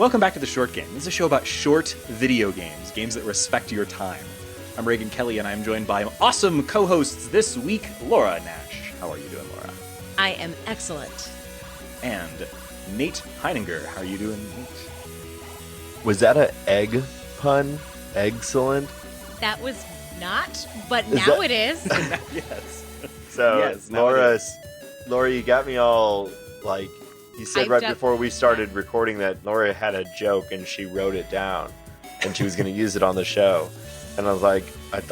Welcome back to The Short Game. This is a show about short video games, games that respect your time. I'm Reagan Kelly, and I'm joined by awesome co-hosts this week, Laura Nash. How are you doing, Laura? I am excellent. And Nate Heininger. How are you doing, Nate? Was that an egg pun? Excellent? That was not, but now it is. Yes. So, Yes, now Laura, you got me all, like, you said Hyped right up. before we started recording that Laura had a joke and she wrote it down and she was going to use it on the show. And I was like, I've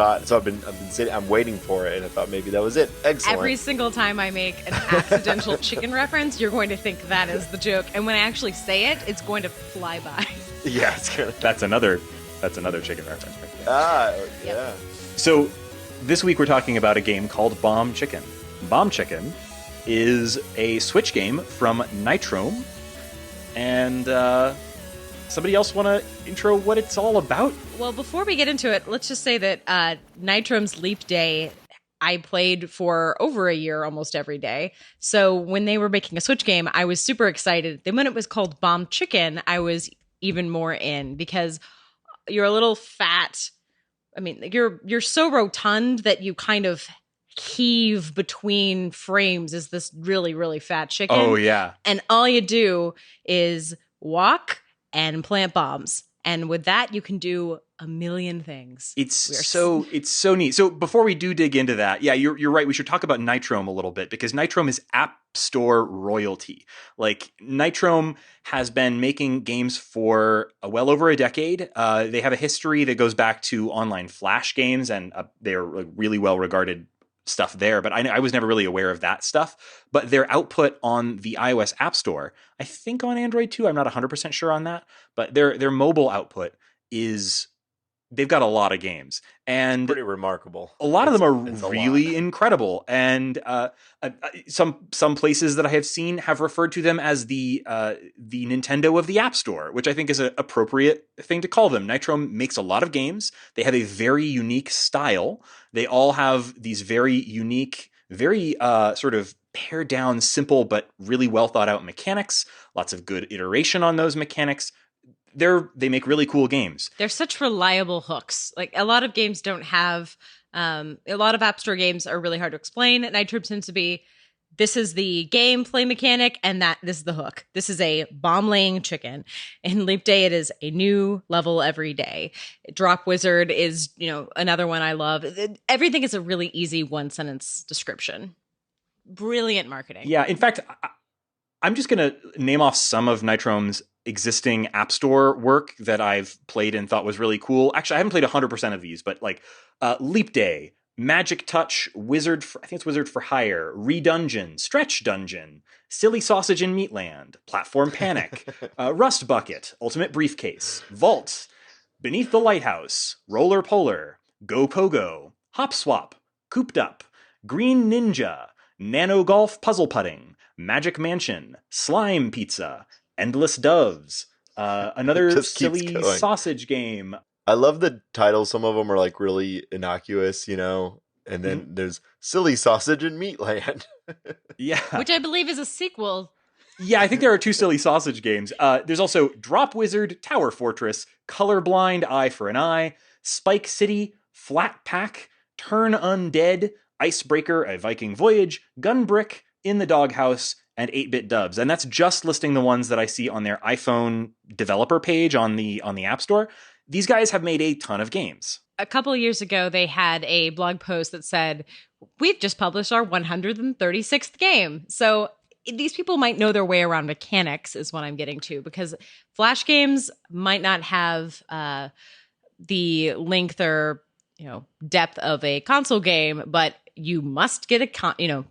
been sitting, I'm waiting for it, and I thought maybe that was it. Excellent. Every single time I make an accidental chicken reference, you're going to think that is the joke. And when I actually say it, it's going to fly by. Yeah, it's good. That's another chicken reference right there. Ah, Yep. yeah. So, this week we're talking about a game called Bomb Chicken. Bomb Chicken is a Switch game from Nitrome. And, somebody else want to intro what it's all about? Well, before we get into it, let's just say that Nitrome's Leap Day, I played for over a year almost every day. So when they were making a Switch game, I was super excited. Then when it was called Bomb Chicken, I was even more in because you're a little fat. I mean, you're so rotund that you kind of heave between frames as this really, really fat chicken. Oh, yeah. And all you do is walk and plant bombs. And with that, you can do a million things. It's so neat. So before we do dig into that, yeah, you're right. We should talk about Nitrome a little bit because Nitrome is App Store royalty. Like Nitrome has been making games for well over a decade. They have a history that goes back to online Flash games, and they're really well regarded stuff there, but I was never really aware of that stuff. But their output on the iOS App Store, I think on Android too, I'm not 100% sure on that, but their mobile output is, they've got a lot of games. And Pretty remarkable. a lot of them It's are a really lot. incredible. And some places that I have seen have referred to them as the Nintendo of the App Store, which I think is an appropriate thing to call them. Nitrome makes a lot of games. They have a very unique style. They all have these very unique, very sort of pared down, simple, but really well thought out mechanics. Lots of good iteration on those mechanics. They make really cool games. They're such reliable hooks. Like a lot of games don't have, a lot of App Store games are really hard to explain. Nitrome tends to be, this is the gameplay mechanic and this is the hook. This is a bomb laying chicken. In Leap Day, it is a new level every day. Drop Wizard is, another one I love. Everything is a really easy one sentence description. Brilliant marketing. Yeah, in fact, I'm just going to name off some of Nitrome's existing App Store work that I've played and thought was really cool. Actually, I haven't played 100% of these, but like Leap Day, Magic Touch, I think it's Wizard for Hire, Redungeon, Stretch Dungeon, Silly Sausage in Meatland, Platform Panic, Rust Bucket, Ultimate Briefcase, Vault, Beneath the Lighthouse, Roller Polar, Go Pogo, Hop Swap, Cooped Up, Green Ninja, Nano Golf Puzzle Putting, Magic Mansion, Slime Pizza, Endless Doves, another Just keeps silly going. sausage game. I love the titles. Some of them are like really innocuous, and then there's Silly Sausage in Meatland. Yeah. Which I believe is a sequel. Yeah, I think there are two silly sausage games. There's also Drop Wizard, Tower Fortress, Colorblind, Eye for an Eye, Spike City, Flat Pack, Turn Undead, Icebreaker, A Viking Voyage, Gunbrick, In the Doghouse, and 8-Bit Dubs. And that's just listing the ones that I see on their iPhone developer page on the App Store. These guys have made a ton of games. A couple of years ago, they had a blog post that said, we've just published our 136th game. So these people might know their way around mechanics is what I'm getting to, because Flash games might not have the length or depth of a console game, but you must get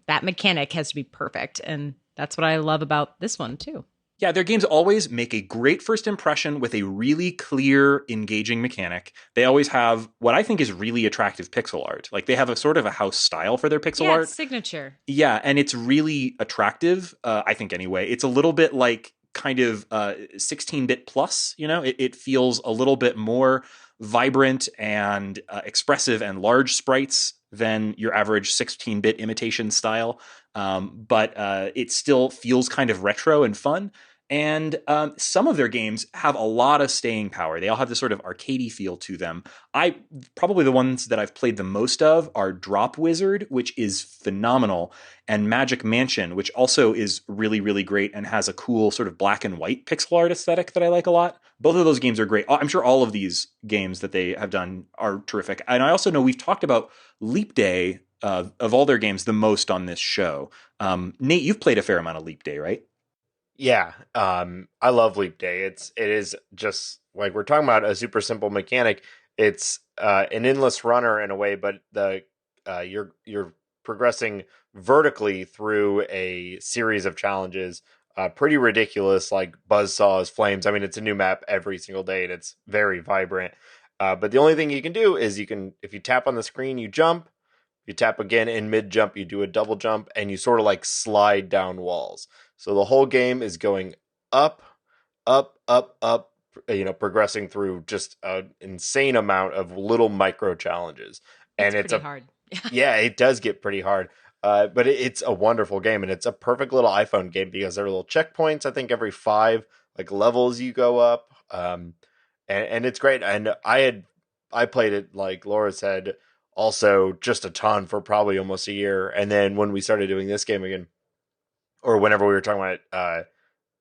that mechanic has to be perfect. And that's what I love about this one too. Yeah, their games always make a great first impression with a really clear, engaging mechanic. They always have what I think is really attractive pixel art. Like they have a sort of a house style for their pixel art. It's signature. Yeah, and it's really attractive, I think anyway. It's a little bit like kind of 16-bit plus, It feels a little bit more vibrant and expressive and large sprites than your average 16-bit imitation style. But it still feels kind of retro and fun. And some of their games have a lot of staying power. They all have this sort of arcadey feel to them. Probably the ones that I've played the most of are Drop Wizard, which is phenomenal, and Magic Mansion, which also is really, really great and has a cool sort of black and white pixel art aesthetic that I like a lot. Both of those games are great. I'm sure all of these games that they have done are terrific. And I also know we've talked about Leap Day of all their games the most on this show. Nate, you've played a fair amount of Leap Day, right? Yeah, I love Leap Day. It is just like we're talking about a super simple mechanic. It's an endless runner in a way, but you're progressing vertically through a series of challenges. Pretty ridiculous, like buzzsaws, flames. I mean, it's a new map every single day, and it's very vibrant. But the only thing you can do is if you tap on the screen, you jump. You tap again in mid jump, you do a double jump, and you sort of like slide down walls. So the whole game is going up, up, up, up, progressing through just an insane amount of little micro challenges. And it's pretty hard. Yeah, it does get pretty hard. But it's a wonderful game, and it's a perfect little iPhone game because there are little checkpoints. I think every 5 like levels you go up, and it's great. And I played it, like Laura said, also just a ton for probably almost a year. And then when we started doing this game again, or whenever we were talking about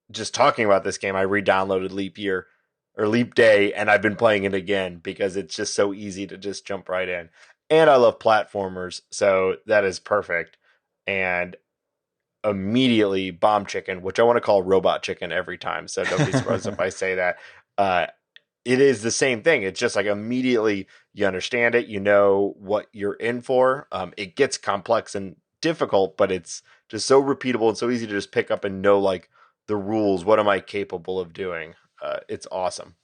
just talking about this game, I re-downloaded Leap Day, and I've been playing it again because it's just so easy to just jump right in. And I love platformers, so that is perfect. And immediately Bomb Chicken, which I want to call Robot Chicken every time, so don't be surprised if I say that. It is the same thing. It's just like immediately you understand it, you know what you're in for. It gets complex and difficult, but it's just so repeatable and so easy to just pick up and know like the rules. What am I capable of doing? It's awesome.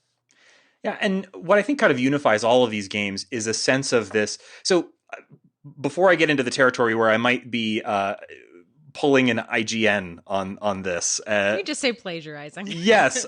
Yeah, and what I think kind of unifies all of these games is a sense of this. So before I get into the territory where I might be pulling an IGN on this. You just say plagiarizing. Yes.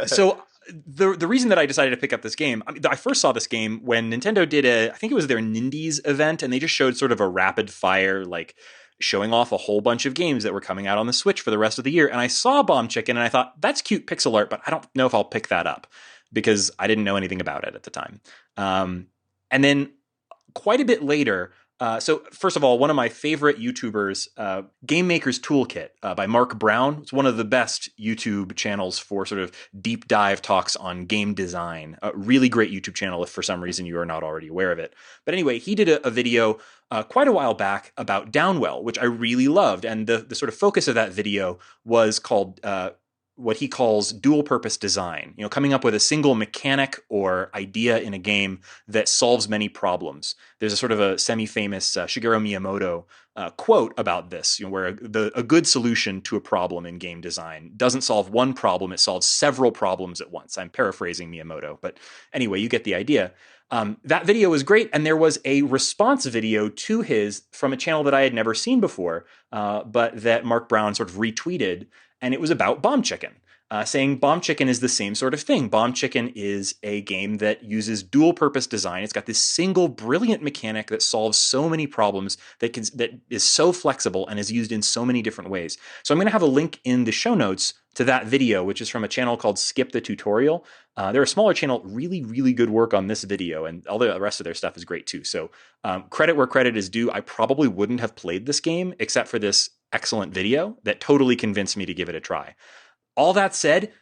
So the reason that I decided to pick up this game, I first saw this game when Nintendo did I think it was their Nindies event, and they just showed sort of a rapid fire, like showing off a whole bunch of games that were coming out on the Switch for the rest of the year. And I saw Bomb Chicken, and I thought, that's cute pixel art, but I don't know if I'll pick that up because I didn't know anything about it at the time. And then quite a bit later, so first of all, one of my favorite YouTubers, Game Maker's Toolkit by Mark Brown. It's one of the best YouTube channels for sort of deep dive talks on game design. A really great YouTube channel if for some reason you are not already aware of it. But anyway, he did a video quite a while back about Downwell, which I really loved. And the sort of focus of that video was called what he calls dual purpose design, coming up with a single mechanic or idea in a game that solves many problems. There's a sort of a semi-famous Shigeru Miyamoto quote about this, where a good solution to a problem in game design doesn't solve one problem, it solves several problems at once. I'm paraphrasing Miyamoto, but anyway, you get the idea. That video was great, and there was a response video to his from a channel that I had never seen before, but that Mark Brown sort of retweeted, and it was about Bomb Chicken, saying Bomb Chicken is the same sort of thing. Bomb Chicken is a game that uses dual-purpose design. It's got this single brilliant mechanic that solves so many problems, that is so flexible and is used in so many different ways. So I'm going to have a link in the show notes to that video, which is from a channel called Skip the Tutorial. They're a smaller channel, really, really good work on this video, and all the rest of their stuff is great too. So credit where credit is due. I probably wouldn't have played this game except for this excellent video that totally convinced me to give it a try. All that said,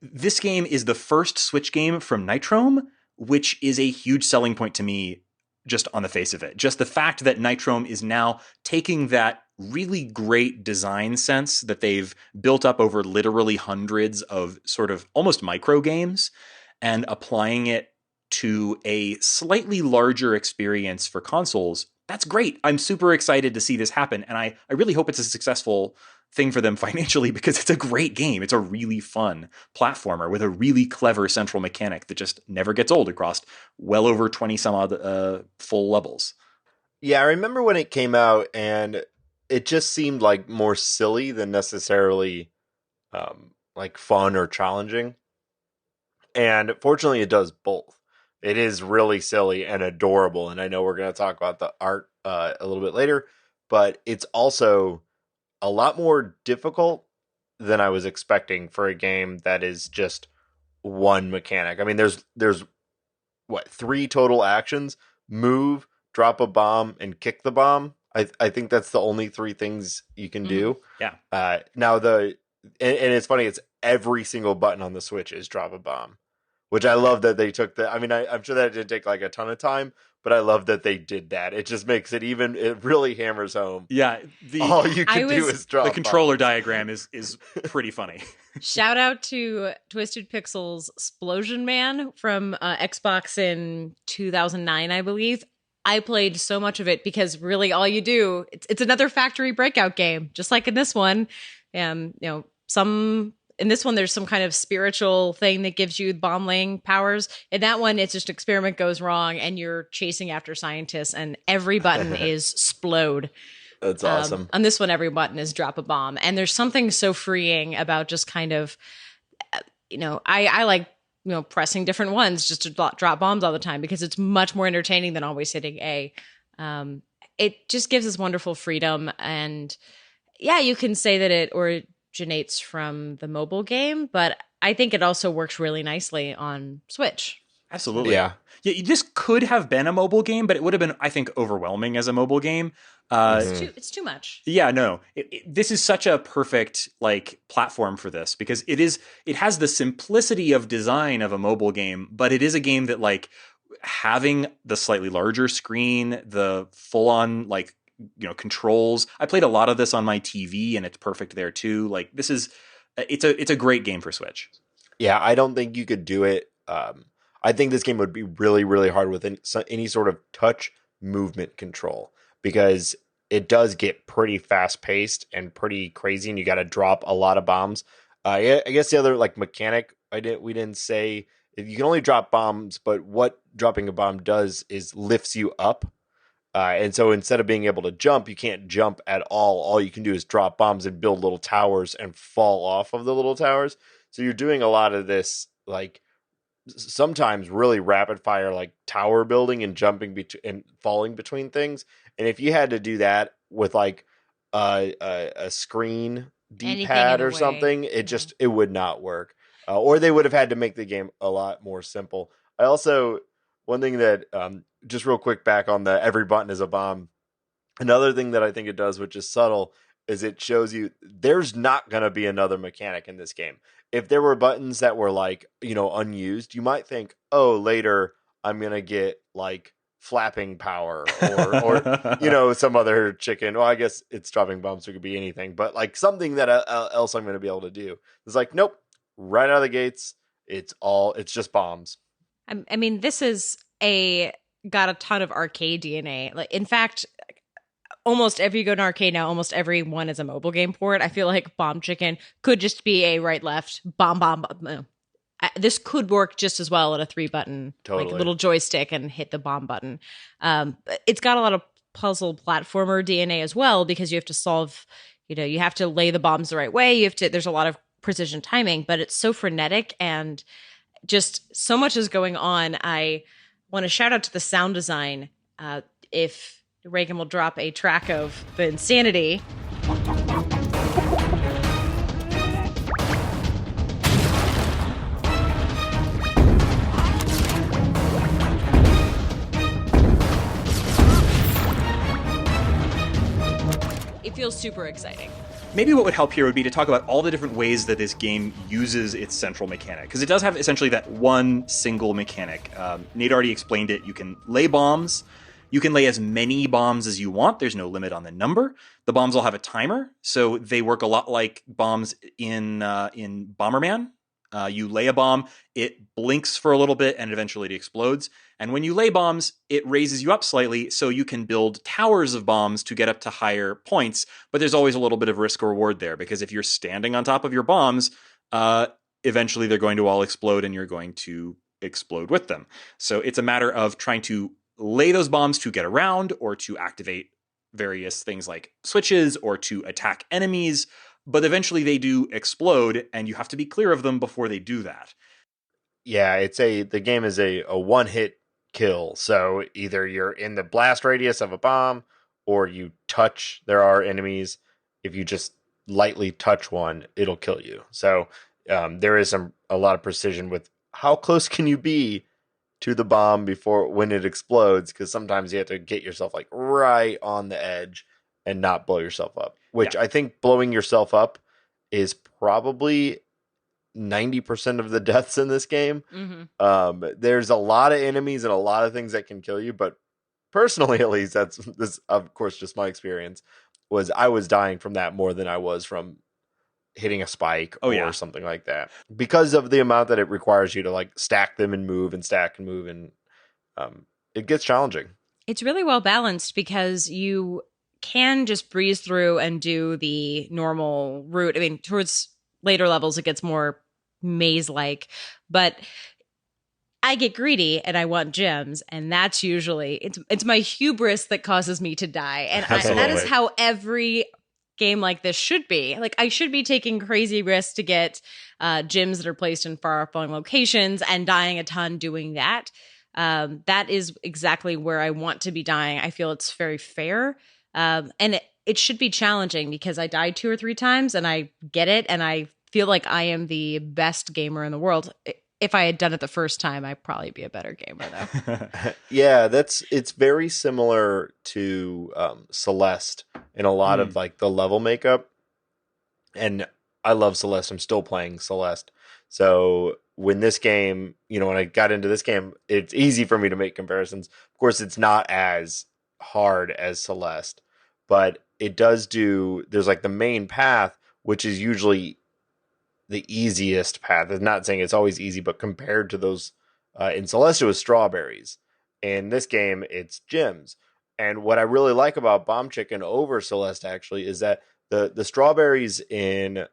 this game is the first Switch game from Nitrome, which is a huge selling point to me just on the face of it. Just the fact that Nitrome is now taking that really great design sense that they've built up over literally hundreds of sort of almost micro games and applying it to a slightly larger experience for consoles. That's great. I'm super excited to see this happen. And I really hope it's a successful thing for them financially because it's a great game. It's a really fun platformer with a really clever central mechanic that just never gets old across well over 20 some odd full levels. Yeah, I remember when it came out and it just seemed like more silly than necessarily like fun or challenging. And fortunately it does both. It is really silly and adorable. And I know we're going to talk about the art a little bit later, but it's also a lot more difficult than I was expecting for a game that is just one mechanic. I mean, there's what, 3 total actions: move, drop a bomb, and kick the bomb. I think that's the only 3 things you can do. Yeah. Now and it's funny, it's every single button on the Switch is drop a bomb, which I love that they took the. I mean, I'm sure that didn't take like a ton of time, but I love that they did that. It just makes it even. It really hammers home. Yeah, All you can do is drop the controller bombs. diagram is pretty funny. Shout out to Twisted Pixels Splosion Man from Xbox in 2009, I believe. I played so much of it because really all you do, it's another factory breakout game, just like in this one. You know, in this one, there's some kind of spiritual thing that gives you bomb laying powers. In that one, it's just experiment goes wrong and you're chasing after scientists and every button is splode. That's awesome. On this one, every button is drop a bomb. And there's something so freeing about just kind of, I like, pressing different ones just to drop bombs all the time because it's much more entertaining than always hitting A. It just gives us wonderful freedom. And yeah, you can say that it originates from the mobile game, but I think it also works really nicely on Switch. Absolutely. Yeah. This could have been a mobile game, but it would have been, I think, overwhelming as a mobile game. It's too much. Yeah, no. This is such a perfect platform for this because it has the simplicity of design of a mobile game, but it is a game that having the slightly larger screen, the full on controls. I played a lot of this on my TV and it's perfect there too. It's a great game for Switch. Yeah, I don't think you could do it. I think this game would be really, really hard with any sort of touch movement control because it does get pretty fast paced and pretty crazy, and you got to drop a lot of bombs. I guess the other mechanic we didn't say, you can only drop bombs, but what dropping a bomb does is lifts you up. And so instead of being able to jump, you can't jump at all. All you can do is drop bombs and build little towers and fall off of the little towers. So you're doing a lot of this sometimes really rapid fire tower building and jumping and falling between things. And if you had to do that with a screen D-pad or something, it would not work. Or they would have had to make the game a lot more simple. I also, one thing that just real quick back on the every button is a bomb. Another thing that I think it does, which is subtle, is it shows you there's not going to be another mechanic in this game. If there were buttons that were unused, you might think, oh, later I'm going to get flapping power or some other chicken. Well, I guess it's dropping bombs, so it could be anything, but something that else I'm going to be able to do. It's nope, right out of the gates, it's just bombs. I mean, this is got a ton of arcade DNA. In fact, almost if you go to arcade now, almost every one is a mobile game port. I feel like Bomb Chicken could just be a right left bomb. This could work just as well at a 3-button little joystick and hit the bomb button. It's got a lot of puzzle platformer DNA as well because you have to solve. You have to lay the bombs the right way. There's a lot of precision timing, but it's so frenetic and just so much is going on. I want to shout out to the sound design. If Reagan will drop a track of the insanity. It feels super exciting. Maybe what would help here would be to talk about all the different ways that this game uses its central mechanic. Because it does have essentially that one single mechanic. Nate already explained it. You can lay bombs. You can lay as many bombs as you want. There's no limit on the number. The bombs will have a timer, so they work a lot like bombs in Bomberman. You lay a bomb, it blinks for a little bit, and eventually it explodes. And when you lay bombs, it raises you up slightly, so you can build towers of bombs to get up to higher points. But there's always a little bit of risk or reward there, because if you're standing on top of your bombs, eventually they're going to all explode, and you're going to explode with them. So it's a matter of trying to lay those bombs to get around or to activate various things like switches or to attack enemies, but eventually they do explode and you have to be clear of them before they do that. Yeah, the game is a one-hit kill. So either you're in the blast radius of a bomb or you touch, there are enemies. If you just lightly touch one, it'll kill you. So there is a lot of precision with how close can you be to the bomb before when it explodes, because sometimes you have to get yourself like right on the edge and not blow yourself up, which I think blowing yourself up is probably 90% of the deaths in this game. There's a lot of enemies and a lot of things that can kill you, but personally, at least, that's this, of course, just my experience, was I was dying from that more than I was from hitting a spike or something like that, because of the amount that it requires you to like stack them and move and stack and move, and it gets challenging. It's really well balanced because you can just breeze through and do the normal route. I mean, towards later levels, it gets more maze-like, but I get greedy and I want gems, and that's usually it's my hubris that causes me to die, and that is how every game like this should be. Like, I should be taking crazy risks to get gems that are placed in far-flung locations and dying a ton doing that. That is exactly where I want to be dying. I feel it's very fair, and it should be challenging because I died 2 or 3 times and I get it, and I feel like I am the best gamer in the world. If I had done it the first time, I'd probably be a better gamer, though. Yeah, it's very similar to Celeste in a lot of like the level makeup. And I love Celeste. I'm still playing Celeste. So when this game, when I got into this game, it's easy for me to make comparisons. Of course, it's not as hard as Celeste, but it does there's like the main path, which is usually the easiest path. I'm not saying it's always easy, but compared to those in Celeste, it was strawberries. In this game, it's gems. And what I really like about Bomb Chicken over Celeste actually is that the strawberries in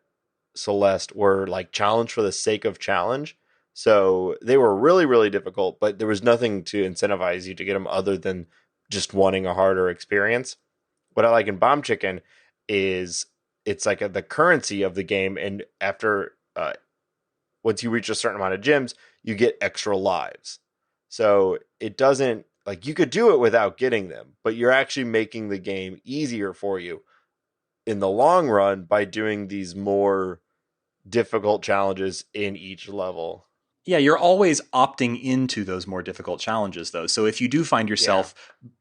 Celeste were like challenge for the sake of challenge. So they were really, really difficult, but there was nothing to incentivize you to get them other than just wanting a harder experience. What I like in Bomb Chicken is it's like the currency of the game, and after once you reach a certain amount of gems, you get extra lives. So it doesn't, like, you could do it without getting them, but you're actually making the game easier for you in the long run by doing these more difficult challenges in each level. Yeah, you're always opting into those more difficult challenges, though. So if you do find yourself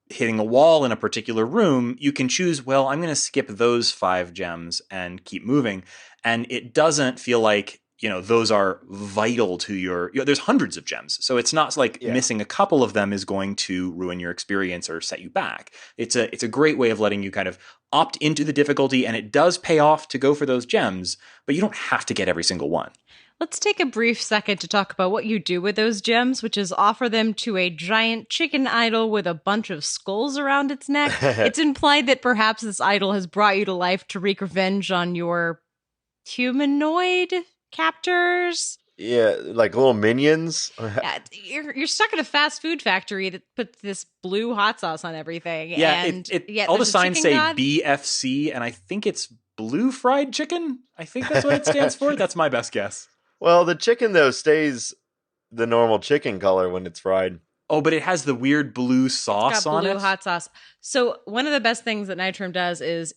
hitting a wall in a particular room, you can choose, well, I'm going to skip those 5 gems and keep moving. And it doesn't feel like, those are vital to your, there's hundreds of gems. So it's not like missing a couple of them is going to ruin your experience or set you back. It's a great way of letting you kind of opt into the difficulty, and it does pay off to go for those gems, but you don't have to get every single one. Let's take a brief second to talk about what you do with those gems, which is offer them to a giant chicken idol with a bunch of skulls around its neck. It's implied that perhaps this idol has brought you to life to wreak revenge on your humanoid captors. Yeah, like little minions. You're stuck in a fast food factory that puts this blue hot sauce on everything. Yeah, and all the signs say BFC, and I think it's blue fried chicken. I think that's what it stands for. That's my best guess. Well, the chicken, though, stays the normal chicken color when it's fried. Oh, but it has the weird blue sauce on it. Blue hot sauce. So one of the best things that Nitrom does is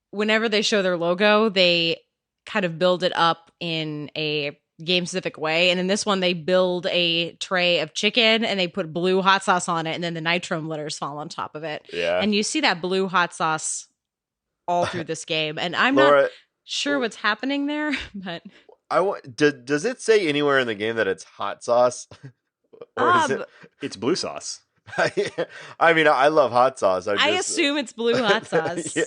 whenever they show their logo, they kind of build it up in a game-specific way. And in this one, they build a tray of chicken and they put blue hot sauce on it, and then the Nitrom letters fall on top of it. Yeah. And you see that blue hot sauce all through this game. And I'm not sure what's happening there, but... Does it say anywhere in the game that it's hot sauce? Or is it's blue sauce. I mean, I love hot sauce. I assume it's blue hot sauce.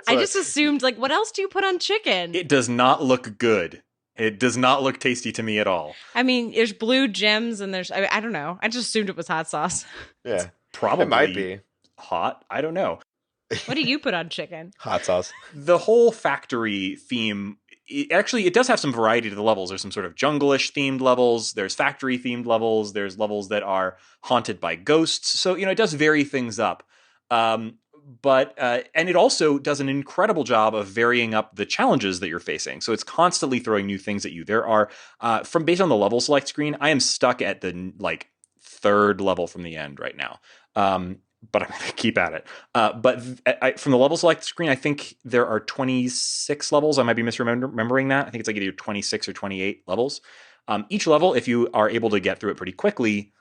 I just assumed, like, what else do you put on chicken? It does not look good. It does not look tasty to me at all. I mean, there's blue gems and there's, I don't know. I just assumed it was hot sauce. Yeah. It's probably it might be hot. I don't know. What do you put on chicken? Hot sauce. The whole factory theme, it does have some variety to the levels. There's some sort of jungle-ish themed levels. There's factory themed levels. There's levels that are haunted by ghosts. So, it does vary things up. But it also does an incredible job of varying up the challenges that you're facing. So it's constantly throwing new things at you. There are, based on the level select screen, I am stuck at the 3rd level from the end right now. but I'm going to keep at it. From the level select screen, I think there are 26 levels. I might be misremembering that. I think it's like either 26 or 28 levels. Each level, if you are able to get through it pretty quickly,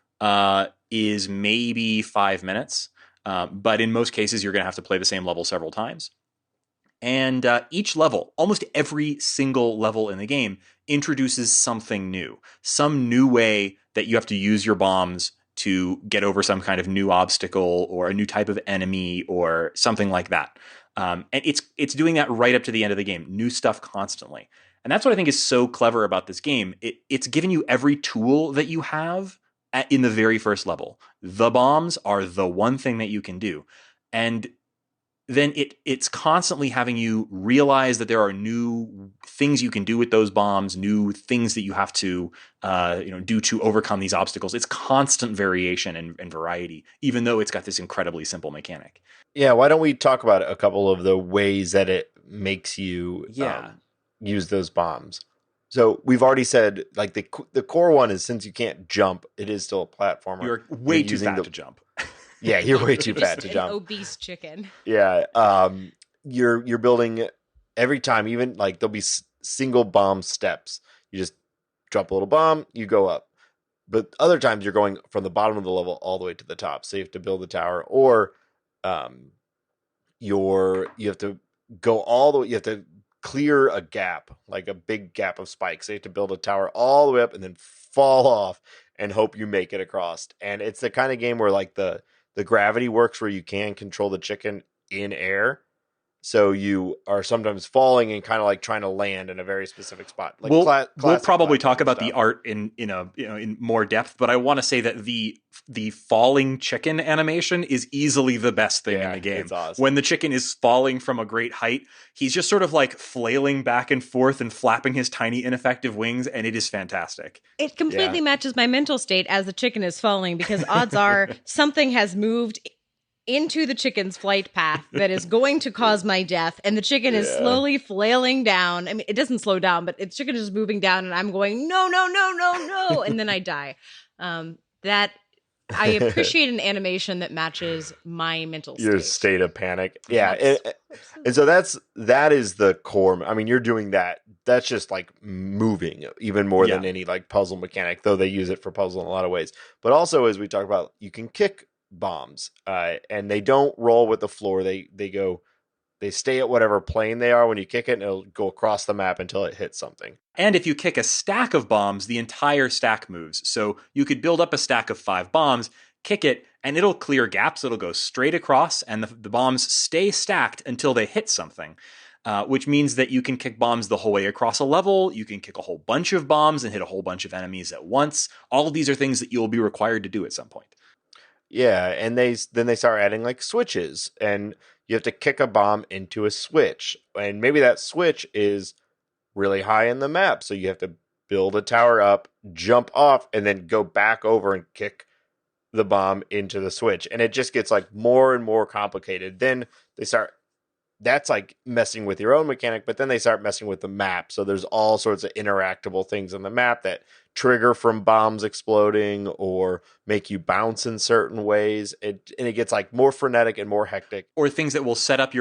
is maybe 5 minutes. But in most cases, you're going to have to play the same level several times. And each level, almost every single level in the game, introduces something new. Some new way that you have to use your bombs to get over some kind of new obstacle or a new type of enemy or something like that. And it's doing that right up to the end of the game. New stuff constantly. And that's what I think is so clever about this game. It's giving you every tool that you have in the very first level. The bombs are the one thing that you can do. And then it's constantly having you realize that there are new things you can do with those bombs, new things that you have to do to overcome these obstacles. It's constant variation and variety, even though it's got this incredibly simple mechanic. Yeah, why don't we talk about a couple of the ways that it makes you use those bombs? So we've already said, like, the core one is, since you can't jump, it is still a platformer. You're way too fat to jump. Yeah, you're way too fat to jump. An obese chicken. Yeah, you're building every time. Even like there'll be single bomb steps. You just drop a little bomb, you go up. But other times you're going from the bottom of the level all the way to the top. So you have to build a tower, or you have to go all the way. You have to clear a gap, like a big gap of spikes. So you have to build a tower all the way up and then fall off and hope you make it across. And it's the kind of game where like the gravity works, where you can control the chicken in air. So you are sometimes falling and kind of like trying to land in a very specific spot. Like we'll probably talk about stuff. The art in more depth, but I want to say that the falling chicken animation is easily the best thing in the game. It's awesome. When the chicken is falling from a great height, he's just sort of like flailing back and forth and flapping his tiny ineffective wings, and it is fantastic. It completely matches my mental state as the chicken is falling, because odds are something has moved into the chicken's flight path that is going to cause my death, and the chicken is slowly flailing down. I mean, it doesn't slow down, but the chicken is moving down, and I'm going, no, and then I die. That I appreciate an animation that matches my mental state. Your state of panic. Yeah. And so that is the core. I mean, you're doing that. That's just like moving even more than any like puzzle mechanic, though they use it for puzzle in a lot of ways. But also, as we talked about, you can kick bombs, and they don't roll with the floor. They stay at whatever plane they are when you kick it, and it'll go across the map until it hits something. And if you kick a stack of bombs, the entire stack moves. So you could build up a stack of 5 bombs, kick it, and it'll clear gaps. It'll go straight across, and the bombs stay stacked until they hit something. Which means that you can kick bombs the whole way across a level. You can kick a whole bunch of bombs and hit a whole bunch of enemies at once. All of these are things that you'll be required to do at some point. Yeah, and they start adding like switches, and you have to kick a bomb into a switch, and maybe that switch is really high in the map, so you have to build a tower up, jump off, and then go back over and kick the bomb into the switch, and it just gets like more and more complicated. Then that's like messing with your own mechanic, but then they start messing with the map, so there's all sorts of interactable things in the map that trigger from bombs exploding or make you bounce in certain ways. And it gets like more frenetic and more hectic. Or things that will set off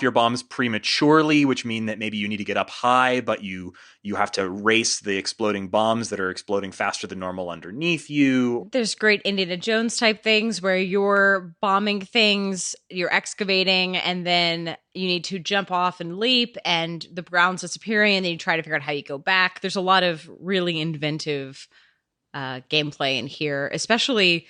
your bombs prematurely, which mean that maybe you need to get up high, but you have to race the exploding bombs that are exploding faster than normal underneath you. There's great Indiana Jones type things where you're bombing things, you're excavating, and then you need to jump off and leap, and the ground's disappearing, and then you try to figure out how you go back. There's a lot of really inventive gameplay in here, especially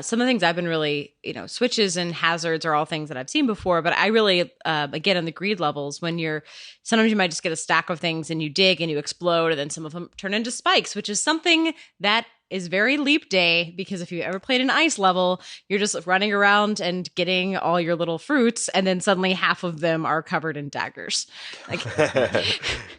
some of the things I've been really, switches and hazards are all things that I've seen before, but I really, again, on the greed levels, sometimes you might just get a stack of things and you dig and you explode, and then some of them turn into spikes, which is something that is very Leap Day, because if you ever played an ice level, you're just running around and getting all your little fruits, and then suddenly half of them are covered in daggers. Like,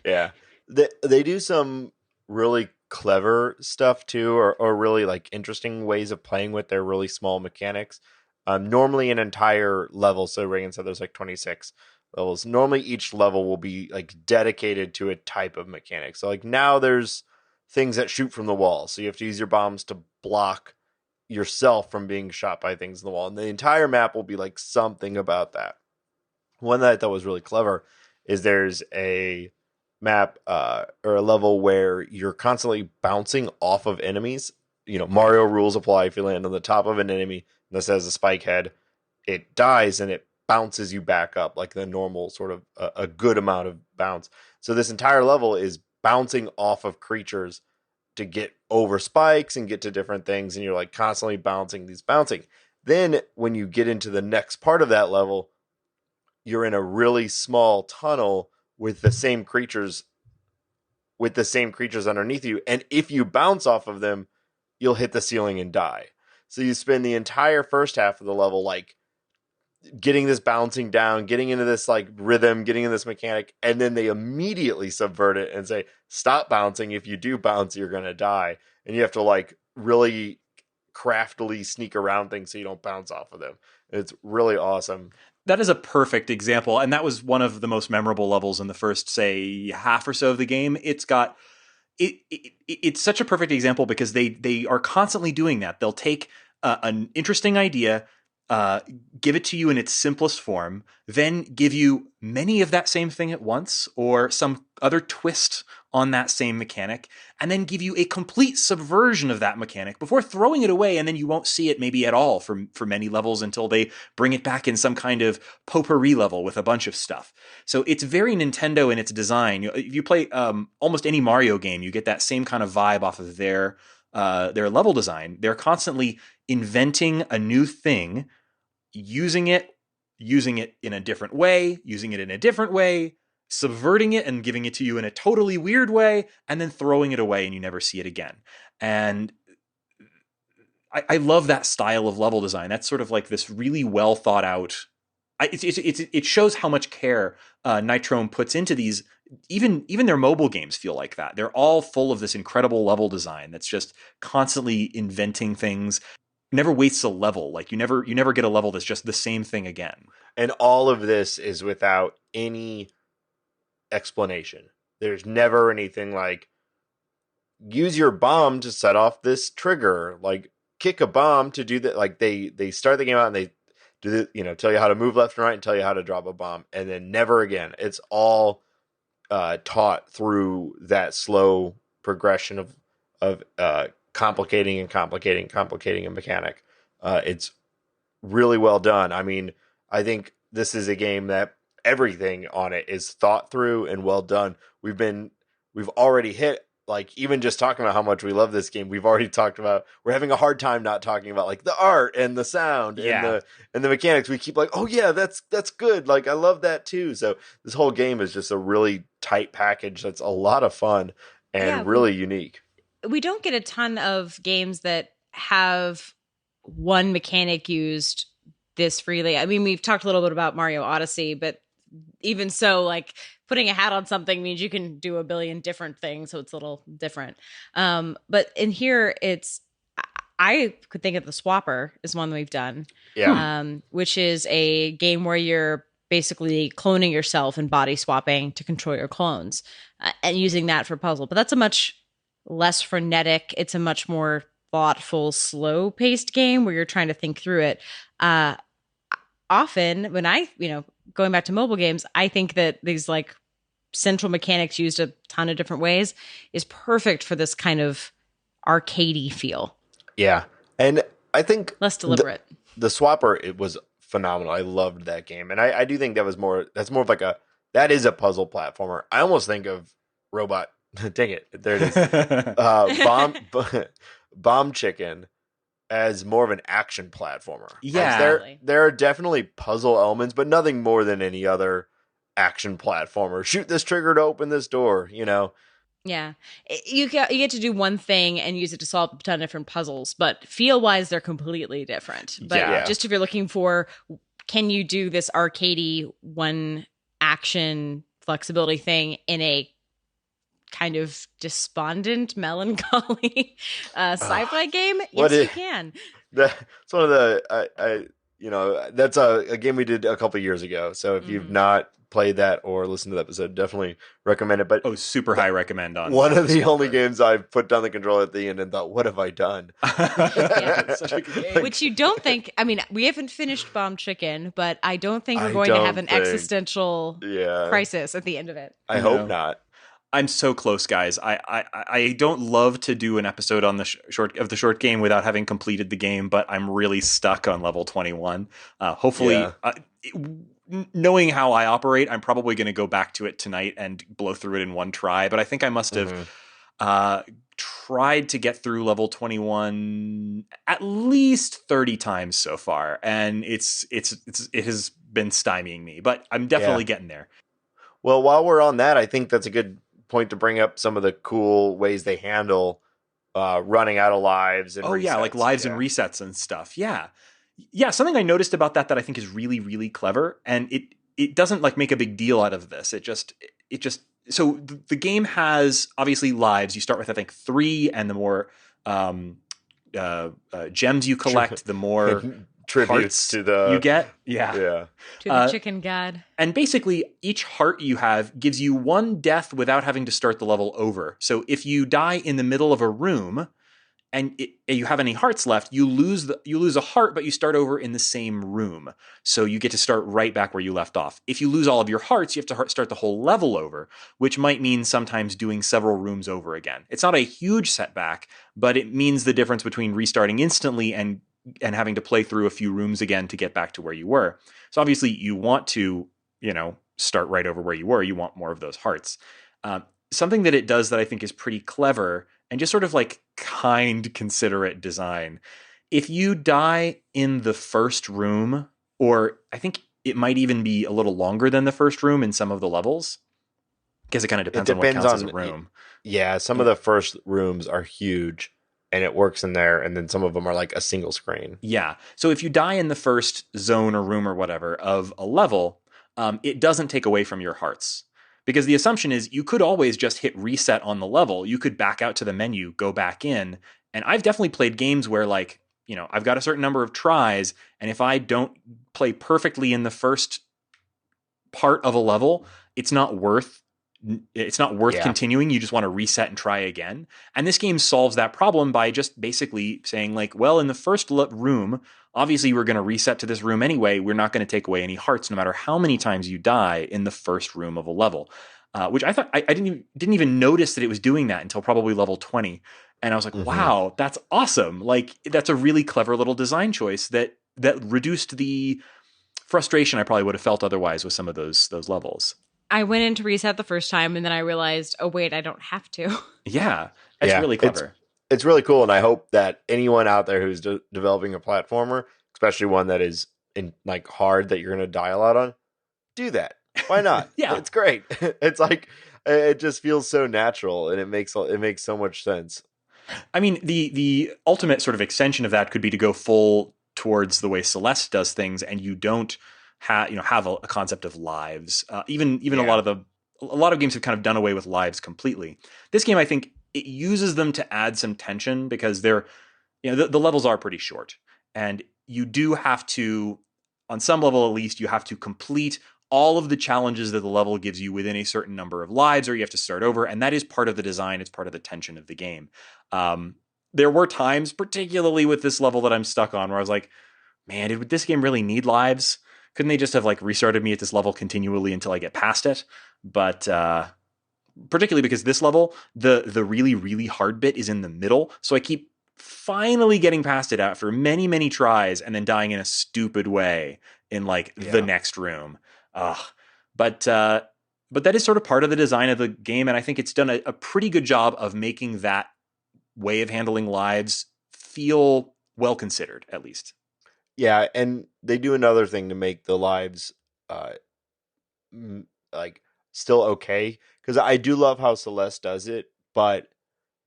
yeah, they do some really clever stuff too, or really like interesting ways of playing with their really small mechanics. Normally an entire level, so Reagan said there's like 26 levels. Normally each level will be like dedicated to a type of mechanic. So like now there's things that shoot from the wall, so you have to use your bombs to block yourself from being shot by things in the wall. And the entire map will be like something about that. One that I thought was really clever is there's a map or a level where you're constantly bouncing off of enemies. You know, Mario rules apply. If you land on the top of an enemy that has a spike head, it dies and it bounces you back up like the normal sort of a good amount of bounce. So this entire level is bouncing off of creatures to get over spikes and get to different things, and you're like constantly bouncing. Then when you get into the next part of that level, you're in a really small tunnel with the same creatures underneath you, and if you bounce off of them, you'll hit the ceiling and die. So you spend the entire first half of the level like getting this bouncing down, getting into this like rhythm, getting in this mechanic, and then they immediately subvert it and say, stop bouncing. If you do bounce, you're going to die. And you have to like really craftily sneak around things so you don't bounce off of them. It's really awesome. That is a perfect example. And that was one of the most memorable levels in the first, say, half or so of the game. It's such a perfect example because they are constantly doing that. They'll take an interesting idea, give it to you in its simplest form, then give you many of that same thing at once or some other twist on that same mechanic, and then give you a complete subversion of that mechanic before throwing it away, and then you won't see it maybe at all for many levels until they bring it back in some kind of potpourri level with a bunch of stuff. So it's very Nintendo in its design. If you play almost any Mario game, you get that same kind of vibe off of their level design. They're constantly inventing a new thing, using it in a different way, subverting it and giving it to you in a totally weird way, and then throwing it away and you never see it again. And I love that style of level design. That's sort of like this really well thought out. It shows how much care Nitrome puts into these. Even their mobile games feel like that. They're all full of this incredible level design that's just constantly inventing things. Never wastes a level. Like you never get a level that's just the same thing again. And all of this is without any explanation. There's never anything like use your bomb to set off this trigger, like kick a bomb to do that. Like they start the game out and they do tell you how to move left and right and tell you how to drop a bomb, and then never again. It's all taught through that slow progression of complicating a mechanic. It's really well done. I mean, I think this is a game that everything on it is thought through and well done. We've already hit, like, even just talking about how much we love this game, we've already talked about, we're having a hard time not talking about like the art and the sound and the mechanics. We keep like, oh yeah, that's good. Like, I love that too. So this whole game is just a really tight package that's a lot of fun and really unique. We don't get a ton of games that have one mechanic used this freely. I mean, we've talked a little bit about Mario Odyssey, but even so, like, putting a hat on something means you can do a billion different things, so it's a little different. But in here, I could think of the Swapper is one we've done, which is a game where you're basically cloning yourself and body swapping to control your clones and using that for puzzle. But that's a much less frenetic. It's a much more thoughtful, slow-paced game where you're trying to think through it. Often, when going back to mobile games, I think that these like central mechanics used a ton of different ways is perfect for this kind of arcadey feel. Yeah, and I think less deliberate. The Swapper, it was phenomenal. I loved that game, and I do think that's more of like that is a puzzle platformer. I almost think of Robot. Dang it, there it is. Bomb Chicken as more of an action platformer. Yeah, there are definitely puzzle elements, but nothing more than any other action platformer. Shoot this trigger to open this door, Yeah, you get to do one thing and use it to solve a ton of different puzzles, but feel-wise, they're completely different. But just if you're looking for, can you do this arcadey one action flexibility thing in a kind of despondent, melancholy sci-fi game? Yes, you can. It's one of the that's a game we did a couple years ago. So if you've not played that or listened to the episode, definitely recommend it. But super high recommend on one of the only games I've put down the controller at the end and thought, what have I done? Such a good game. Which you don't think, I mean, we haven't finished Bomb Chicken, but I don't think we're going to have an existential crisis at the end of it. I hope not. I'm so close, guys. I don't love to do an episode on the short game without having completed the game, but I'm really stuck on level 21. Hopefully, knowing how I operate, I'm probably going to go back to it tonight and blow through it in one try. But I think I must have tried to get through level 21 at least 30 times so far, and it has been stymieing me. But I'm definitely getting there. Well, while we're on that, I think that's a good point to bring up some of the cool ways they handle running out of lives and resets. Like lives and resets and stuff. Something I noticed about that I think is really, really clever, and it doesn't like make a big deal out of this. It just so the game has obviously lives. You start with I think 3, and the more gems you collect, the more tributes to the you get. To the chicken god. And basically each heart you have gives you 1 death without having to start the level over. So if you die in the middle of a room and you have any hearts left, you lose a heart, but you start over in the same room. So you get to start right back where you left off. If you lose all of your hearts, you have to start the whole level over, which might mean sometimes doing several rooms over again. It's not a huge setback, but it means the difference between restarting instantly and having to play through a few rooms again to get back to where you were. So obviously you want to, start right over where you were. You want more of those hearts. Something that it does that I think is pretty clever and just sort of like kind, considerate design. If you die in the first room, or I think it might even be a little longer than the first room in some of the levels, because it kind of depends on what counts as a room. Yeah, some of the first rooms are huge. And it works in there, and then some of them are like a single screen. Yeah. So if you die in the first zone or room or whatever of a level, it doesn't take away from your hearts. Because the assumption is you could always just hit reset on the level. You could back out to the menu, go back in. And I've definitely played games where I've got a certain number of tries, and if I don't play perfectly in the first part of a level, it's not worth continuing. You just want to reset and try again. And this game solves that problem by just basically saying in the first room, obviously we're going to reset to this room anyway. We're not going to take away any hearts no matter how many times you die in the first room of a level, which I thought I didn't even notice that it was doing that until probably level 20. And I was like, wow, that's awesome. That's a really clever little design choice that reduced the frustration I probably would have felt otherwise with some of those levels. I went in to reset the first time, and then I realized, oh, wait, I don't have to. Yeah, that's really clever. It's really cool, and I hope that anyone out there who's developing a platformer, especially one that is hard that you're going to die a lot on, do that. Why not? Yeah, it's great. It's it just feels so natural, and it makes so much sense. I mean, the ultimate sort of extension of that could be to go full towards the way Celeste does things, and you don't have a concept of lives. Even a lot of games have kind of done away with lives completely. This game, I think, it uses them to add some tension because they're, the levels are pretty short, and you do have to, on some level at least, you have to complete all of the challenges that the level gives you within a certain number of lives, or you have to start over, and that is part of the design. It's part of the tension of the game. There were times, particularly with this level that I'm stuck on, where I was like, man, did this game really need lives? Couldn't they just have restarted me at this level continually until I get past it? But particularly because this level, the really, really hard bit is in the middle. So I keep finally getting past it after many, many tries and then dying in a stupid way in the next room. But that is sort of part of the design of the game. And I think it's done a pretty good job of making that way of handling lives feel well considered, at least. Yeah, and they do another thing to make the lives still okay, because I do love how Celeste does it, but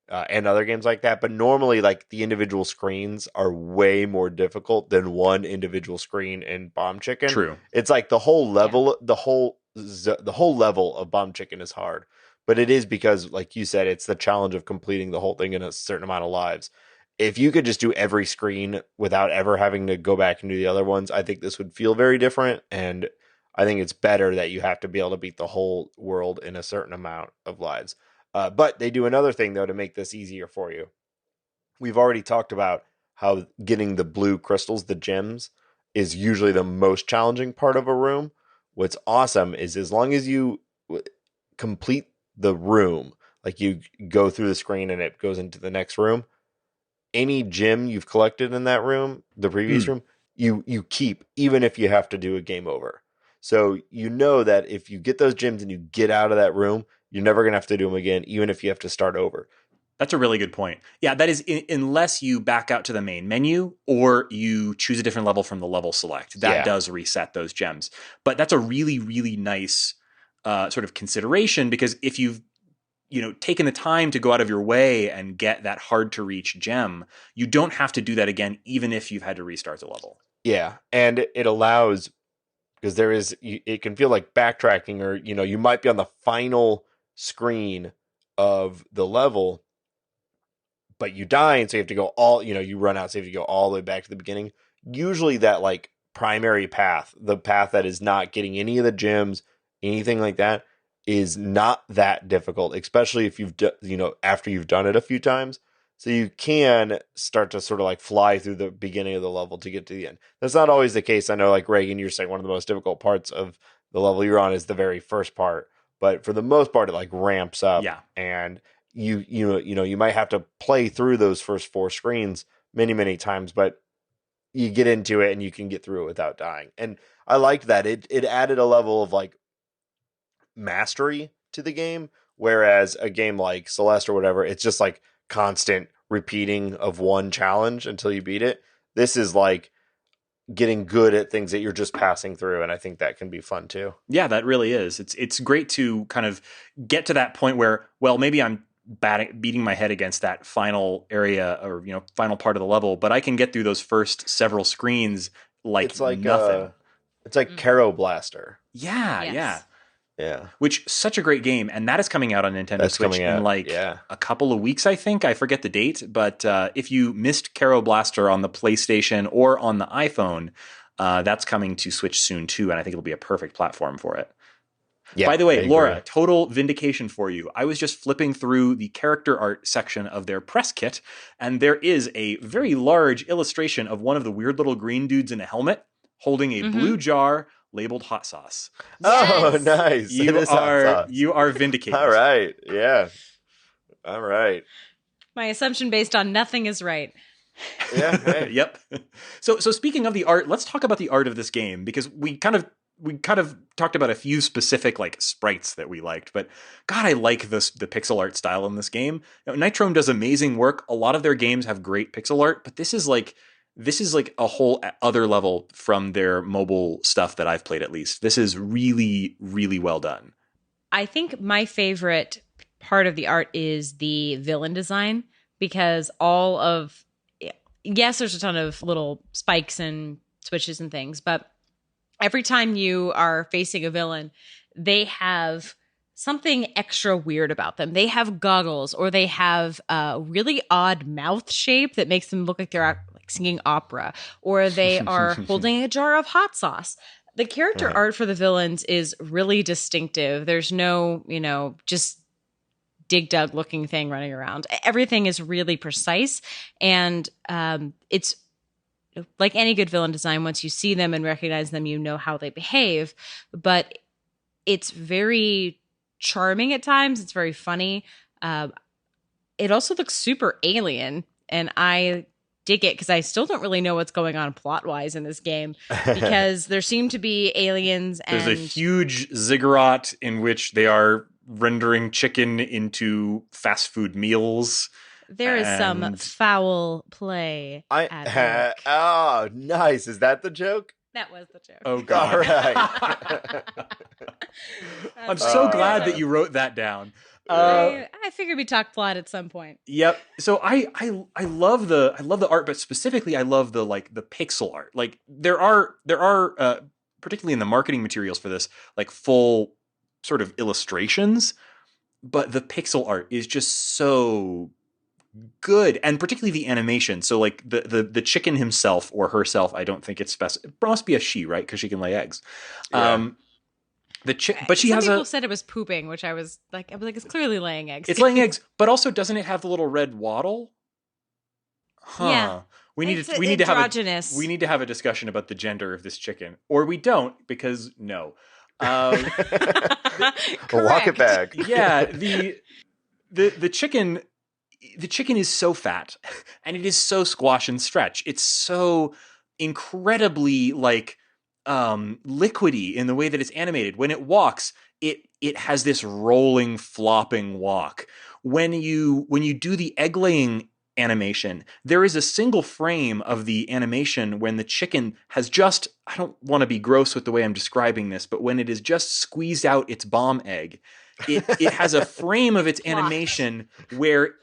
and other games like that. But normally, the individual screens are way more difficult than one individual screen in Bomb Chicken. True, it's the whole level, the whole level of Bomb Chicken is hard, but it is because, like you said, it's the challenge of completing the whole thing in a certain amount of lives. if you could just do every screen without ever having to go back and do the other ones, I think this would feel very different. And I think it's better that you have to be able to beat the whole world in a certain amount of lives. But they do another thing, though, to make this easier for you. We've already talked about how getting the blue crystals, the gems, is usually the most challenging part of a room. What's awesome is as long as you complete the room, like you go through the screen and it goes into the next room, any gem you've collected in that room, the previous room, you keep, even if you have to do a game over. So you know that if you get those gems and you get out of that room, you're never going to have to do them again, even if you have to start over. That's a really good point. Yeah, that is unless you back out to the main menu or you choose a different level from the level select. That does reset those gems. But that's a really, really nice sort of consideration, because if you've taken the time to go out of your way and get that hard to reach gem, you don't have to do that again, even if you've had to restart the level. Yeah, and it allows, because it can feel like backtracking, or you might be on the final screen of the level, but you die, and so you have to go you run out, so you have to go all the way back to the beginning. Usually that like primary path, the path that is not getting any of the gems, anything like that, is not that difficult, especially if you've after you've done it a few times. So you can start to sort of like fly through the beginning of the level to get to the end. That's not always the case. I know, like Reagan, you're saying one of the most difficult parts of the level you're on is the very first part, but for the most part, it like ramps up. Yeah. And you might have to play through those first 4 screens many, many times, but you get into it and you can get through it without dying. And I liked that. It added a level of like mastery to the game, whereas a game like Celeste or whatever, it's just like constant repeating of one challenge until you beat it. This is like getting good at things that you're just passing through, and I think that can be fun too. Yeah, that really is. It's great to kind of get to that point where, well, maybe I'm beating my head against that final area or final part of the level, but I can get through those first several screens like it's like nothing. It's like Caro Blaster. Yeah. Yeah. Which, such a great game, and that is coming out on Nintendo Switch in like a couple of weeks, I think. I forget the date, but if you missed Caro Blaster on the PlayStation or on the iPhone, that's coming to Switch soon too, and I think it'll be a perfect platform for it. Yeah, by the way, Laura, total vindication for you. I was just flipping through the character art section of their press kit, and there is a very large illustration of one of the weird little green dudes in a helmet holding a blue jar labeled hot sauce. Yes. Oh, nice. You are vindicated. All right. Yeah. All right. My assumption based on nothing is right. Yeah. Hey. Yep. So speaking of the art, let's talk about the art of this game, because we kind of talked about a few specific like sprites that we liked, but God, I like the pixel art style in this game. Nitrome does amazing work. A lot of their games have great pixel art, but this is like a whole other level from their mobile stuff that I've played, at least. This is really, really well done. I think my favorite part of the art is the villain design, because yes, there's a ton of little spikes and switches and things, but every time you are facing a villain, they have something extra weird about them. They have goggles, or they have a really odd mouth shape that makes them look like they're like singing opera, or they are holding a jar of hot sauce. The character art for the villains is really distinctive. There's no, just dig dug looking thing running around. Everything is really precise, and it's like any good villain design. Once you see them and recognize them, you know how they behave, but it's very charming at times. It's very funny. It also looks super alien, and I dig it because I still don't really know what's going on plot-wise in this game, because there seem to be aliens. There's a huge ziggurat in which they are rendering chicken into fast food meals. There is some foul play. Oh, nice. Is that the joke? That was the joke. Oh, God. All right. I'm so glad that you wrote that down. I figured we'd talk plot at some point. Yep. So I love the art, but specifically I love the pixel art. Like there are particularly in the marketing materials for this, like full sort of illustrations, but the pixel art is just so good, and particularly the animation. So like the chicken himself or herself, I don't think it's it must be a she, right? Because she can lay eggs. Yeah. But she Some has people said it was pooping, which I was like, it's clearly laying eggs. It's laying eggs, but also doesn't it have the little red waddle? Huh. Yeah. We need to we need to have a discussion about the gender of this chicken, or we don't, because no. Walk it back. Yeah, the chicken is so fat, and it is so squash and stretch. It's so incredibly like liquidy in the way that it's animated. When it walks, it has this rolling, flopping walk. When you do the egg laying animation, there is a single frame of the animation when the chicken has just, I don't want to be gross with the way I'm describing this, but when it is just squeezed out its bomb egg, it has a frame of its animation where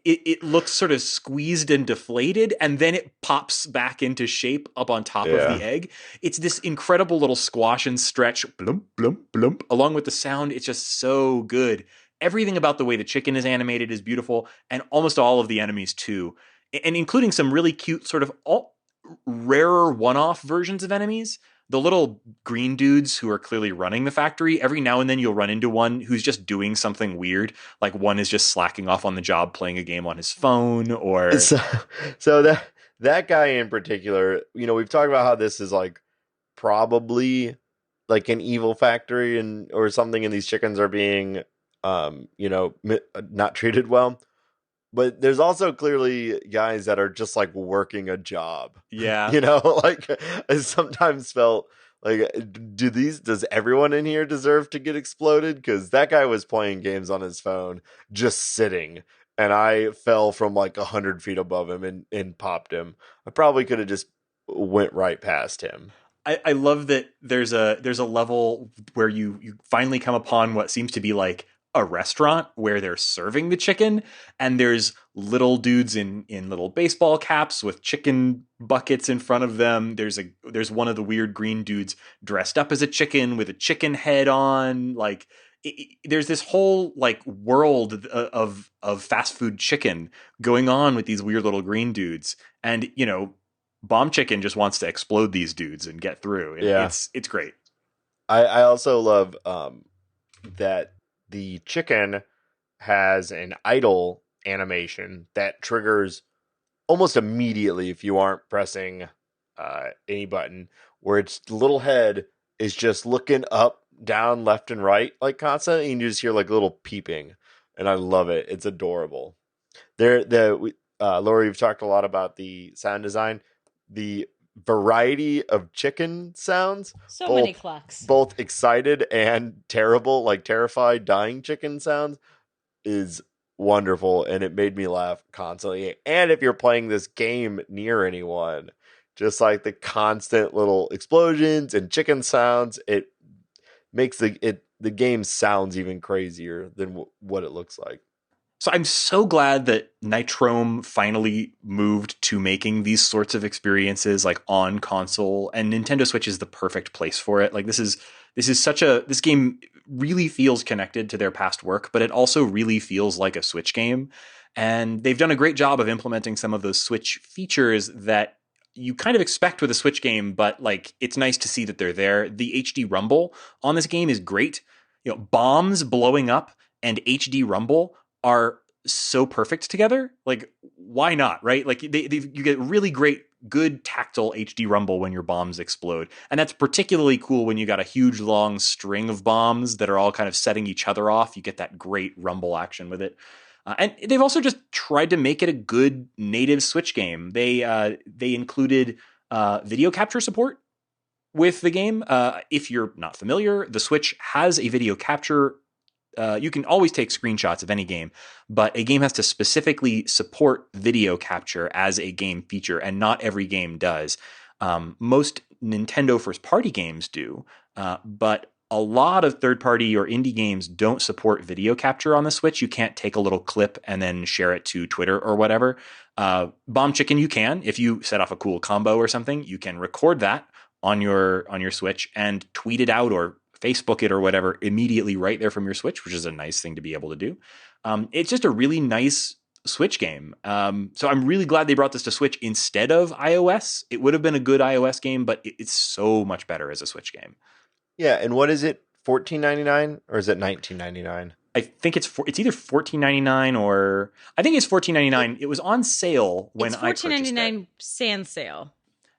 it looks sort of squeezed and deflated, and then it pops back into shape up on top of the egg. It's this incredible little squash and stretch, blump, blump, blump, along with the sound. It's just so good. Everything about the way the chicken is animated is beautiful, and almost all of the enemies too, and including some really cute sort of rarer one-off versions of enemies. The little green dudes who are clearly running the factory, every now and then you'll run into one who's just doing something weird. Like one is just slacking off on the job playing a game on his phone, or... So that guy in particular, we've talked about how this is like probably like an evil factory or something, and these chickens are being not treated well. But there's also clearly guys that are just like working a job. Yeah. Like I sometimes felt like, does everyone in here deserve to get exploded? Because that guy was playing games on his phone, just sitting, and I fell from like 100 feet above him and popped him. I probably could have just went right past him. I love that there's a level where you finally come upon what seems to be like a restaurant where they're serving the chicken, and there's little dudes in little baseball caps with chicken buckets in front of them. There's one of the weird green dudes dressed up as a chicken with a chicken head on. Like there's this whole like world of fast food chicken going on with these weird little green dudes, and Bomb Chicken just wants to explode these dudes and get through. It's great. I also love that the chicken has an idle animation that triggers almost immediately if you aren't pressing any button, where its little head is just looking up, down, left, and right like constantly, and you just hear like little peeping, and I love it. It's adorable. Laura, you've talked a lot about the sound design. The variety of chicken sounds, many clucks, both excited and terrible, like terrified, dying chicken sounds, is wonderful, and it made me laugh constantly. And if you're playing this game near anyone, just like the constant little explosions and chicken sounds, it makes the game sounds even crazier than what it looks like. So I'm so glad that Nitrome finally moved to making these sorts of experiences like on console, and Nintendo Switch is the perfect place for it. Like this game really feels connected to their past work, but it also really feels like a Switch game. And they've done a great job of implementing some of those Switch features that you kind of expect with a Switch game, but like it's nice to see that they're there. The HD rumble on this game is great. Bombs blowing up and HD rumble are so perfect together. Like, why not, right? Like you get really great, good tactile HD rumble when your bombs explode. And that's particularly cool when you got a huge long string of bombs that are all kind of setting each other off. You get that great rumble action with it. And they've also just tried to make it a good native Switch game. They included video capture support with the game. If you're not familiar, the Switch has a video capture. You can always take screenshots of any game, but a game has to specifically support video capture as a game feature, and not every game does. Most Nintendo first-party games do, but a lot of third-party or indie games don't support video capture on the Switch. You can't take a little clip and then share it to Twitter or whatever. Bomb Chicken, you can. If you set off a cool combo or something, you can record that on your Switch and tweet it out or Facebook it or whatever immediately right there from your Switch, which is a nice thing to be able to do. It's just a really nice Switch game. So I'm really glad they brought this to Switch instead of iOS. It would have been a good iOS game, but it's so much better as a Switch game. Yeah, and what is it? $14.99 or is it $19.99? I think it's either $14.99 or I think it's $14.99. It was on sale when I purchased it. It's $14.99 sand sale.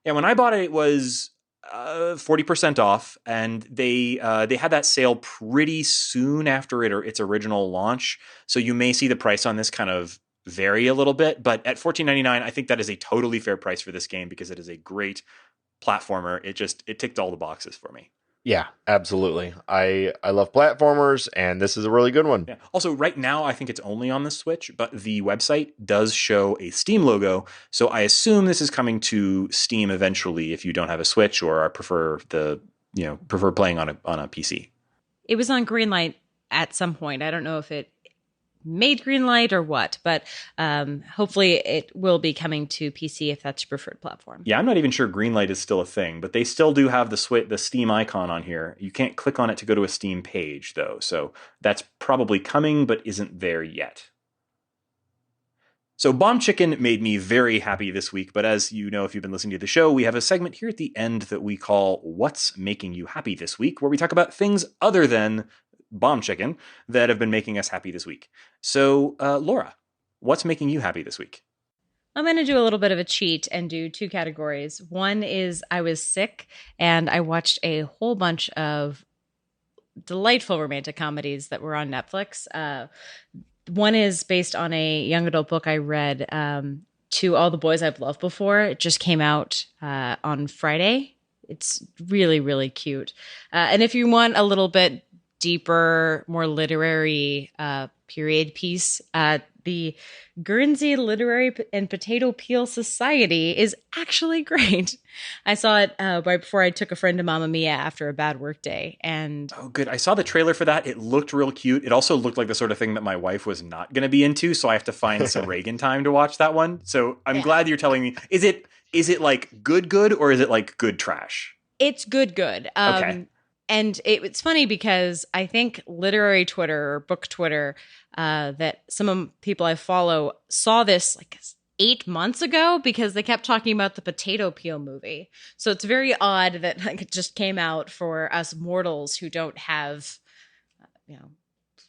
Yeah, when I bought it, it was 40% off, and they had that sale pretty soon after its original launch. So you may see the price on this kind of vary a little bit, but at $14.99, I think that is a totally fair price for this game because it is a great platformer. It ticked all the boxes for me. Yeah, absolutely. I love platformers, and this is a really good one. Yeah. Also, right now, I think it's only on the Switch, but the website does show a Steam logo, so I assume this is coming to Steam eventually if you don't have a Switch or prefer playing on a PC. It was on Greenlight at some point. I don't know if it made Greenlight or what, but hopefully it will be coming to PC if that's your preferred platform. Yeah, I'm not even sure Greenlight is still a thing, but they still do have the Steam icon on here. You can't click on it to go to a Steam page, though, so that's probably coming, but isn't there yet. So Bomb Chicken made me very happy this week, but as you know, if you've been listening to the show, we have a segment here at the end that we call What's Making You Happy This Week, where we talk about things other than Bomb Chicken that have been making us happy this week. So, Laura, what's making you happy this week? I'm going to do a little bit of a cheat and do two categories. One is I was sick and I watched a whole bunch of delightful romantic comedies that were on Netflix. One is based on a young adult book I read, To All the Boys I've Loved Before. It just came out on Friday. It's really, really cute. And if you want a little bit deeper, more literary period piece, the Guernsey Literary and Potato Peel Society is actually great. I saw it right before I took a friend to Mamma Mia after a bad work day. And oh, good. I saw the trailer for that. It looked real cute. It also looked like the sort of thing that my wife was not going to be into, so I have to find some Reagan time to watch that one. So I'm glad you're telling me. Is it like good, or is it like good trash? It's good. Okay. And it's funny because I think literary Twitter or book Twitter, that some of people I follow saw this like 8 months ago because they kept talking about the Potato Peel movie. So it's very odd that like it just came out for us mortals who don't have,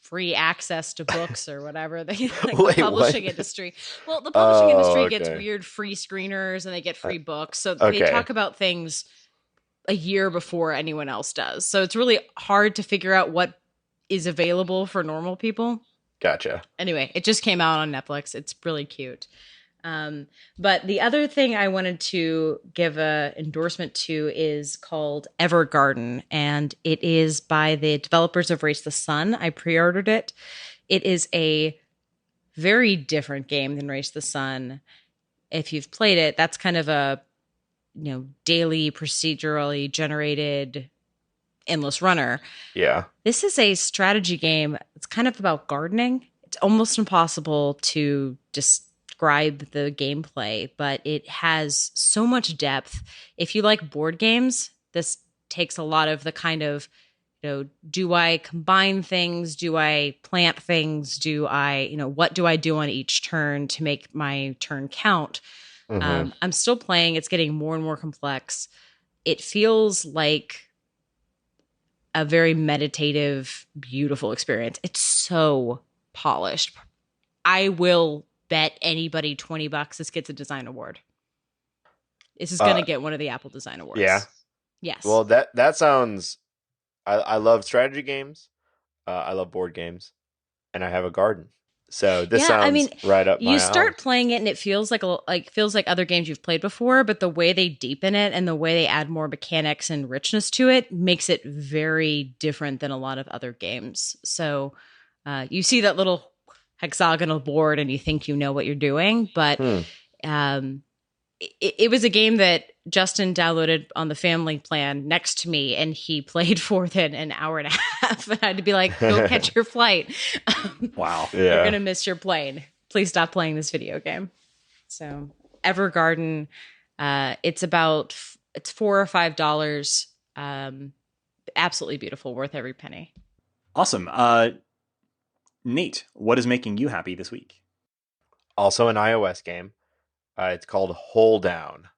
free access to books or whatever. The publishing industry. Well, the publishing industry gets weird free screeners and they get free books. So they talk about things a year before anyone else does. So it's really hard to figure out what is available for normal people. Gotcha. Anyway, it just came out on Netflix. It's really cute. But the other thing I wanted to give a endorsement to is called Evergarden, and it is by the developers of Race the Sun. I pre-ordered it. It is a very different game than Race the Sun. If you've played it, that's kind of a daily procedurally generated endless runner. Yeah. This is a strategy game. It's kind of about gardening. It's almost impossible to describe the gameplay, but it has so much depth. If you like board games, this takes a lot of the kind of, do I combine things? Do I plant things? Do I, what do I do on each turn to make my turn count? Mm-hmm. I'm still playing. It's getting more and more complex. It feels like a very meditative, beautiful experience. It's so polished. I will bet anybody $20 this gets a design award. This is going to get one of the Apple Design Awards. Yeah. Yes. Well, that sounds. I love strategy games. I love board games, and I have a garden. So this sounds right up my alley. You start playing it and it feels like other games you've played before, but the way they deepen it and the way they add more mechanics and richness to it makes it very different than a lot of other games. So you see that little hexagonal board and you think you know what you're doing, but it was a game that Justin downloaded on the family plan next to me, and he played for then an hour and a half. And I had to be like, go catch your flight. Wow. Yeah. You're going to miss your plane. Please stop playing this video game. So Evergarden, it's $4 or $5. Absolutely beautiful, worth every penny. Awesome. Nate, what is making you happy this week? Also an iOS game. It's called Hole Down.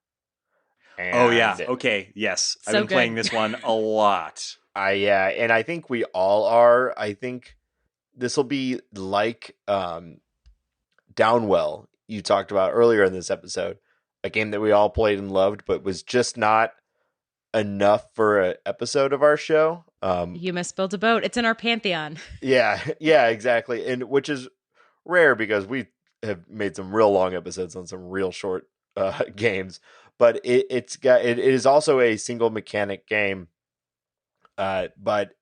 Oh yeah. And Okay. Yes, I've So been playing good. this one a lot. and I think we all are. I think this will be like Downwell you talked about earlier in this episode, a game that we all played and loved, but was just not enough for an episode of our show. You must build a boat. It's in our pantheon. Yeah, yeah, exactly, and which is rare because we have made some real long episodes on some real short games. But it is also a single mechanic game, but